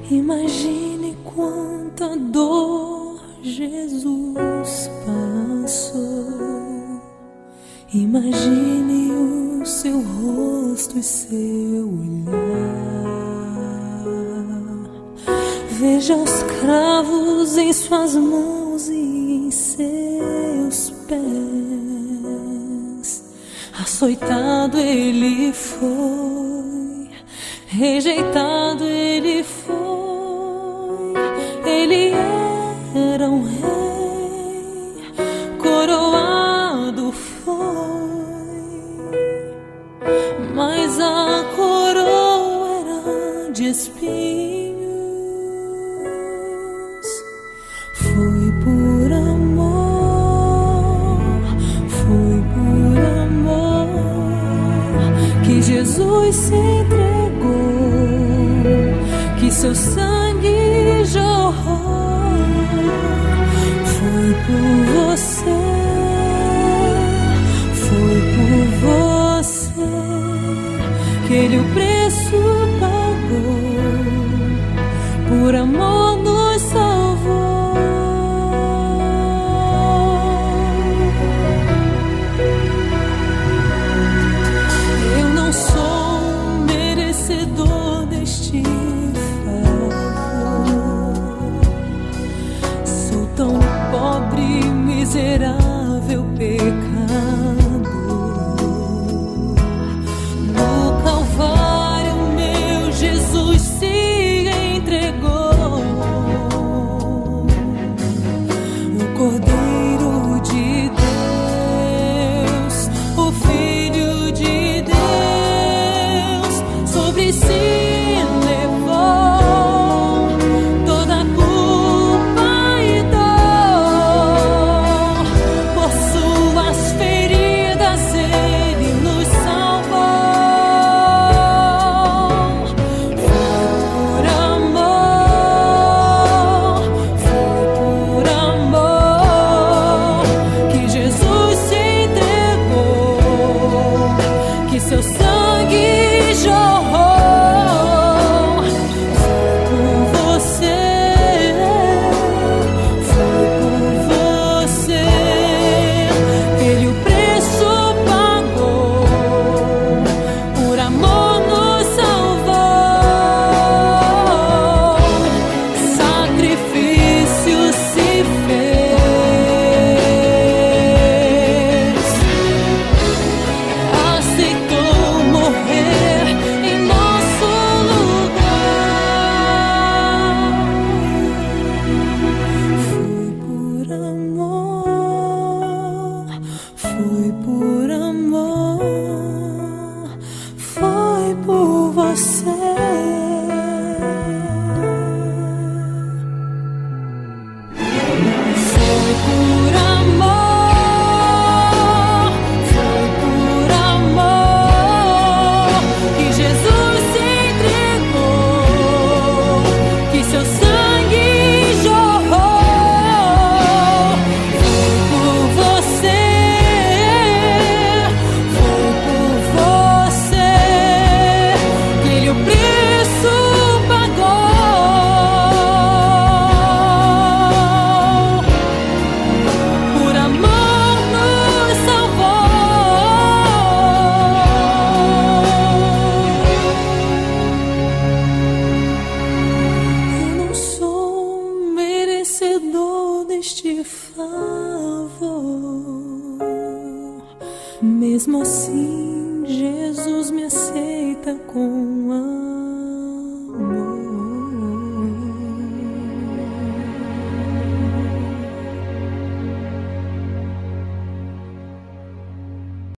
Imagine quanta dor Jesus passou. Imagine o seu rosto e seu olhar. Veja os cravos em suas mãos e em seus pés. Açoitado ele foi, rejeitado ele foi. Ele era um rei, coroado foi, mas a coroa era de espinhos. Foi por amor, foi por amor que Jesus se entregou, que seu sangue jorrou. Foi por você, foi por você que ele o preço pagou, por amor nos salvou. Eu não sou merecedor deste tão pobre, miserável pecador. No Calvário meu Jesus se entregou, o Cordeiro de Deus, o Filho de Deus, sobre si seu sangue jorrou. Foi por você, foi por você que ele o preço pagou, por amor nos salvou. Sacrifício se fez, aceitou morrer em nosso lugar. Foi por amor, foi por amor, foi por você. Foi por amor, foi por amor que Jesus se entregou, que seu sangue jorrou. Foi por você, foi por você que ele o preço pagou, por amor nos salvou. Eu não sou merecedor deste favor, mesmo assim Jesus me aceita com amor.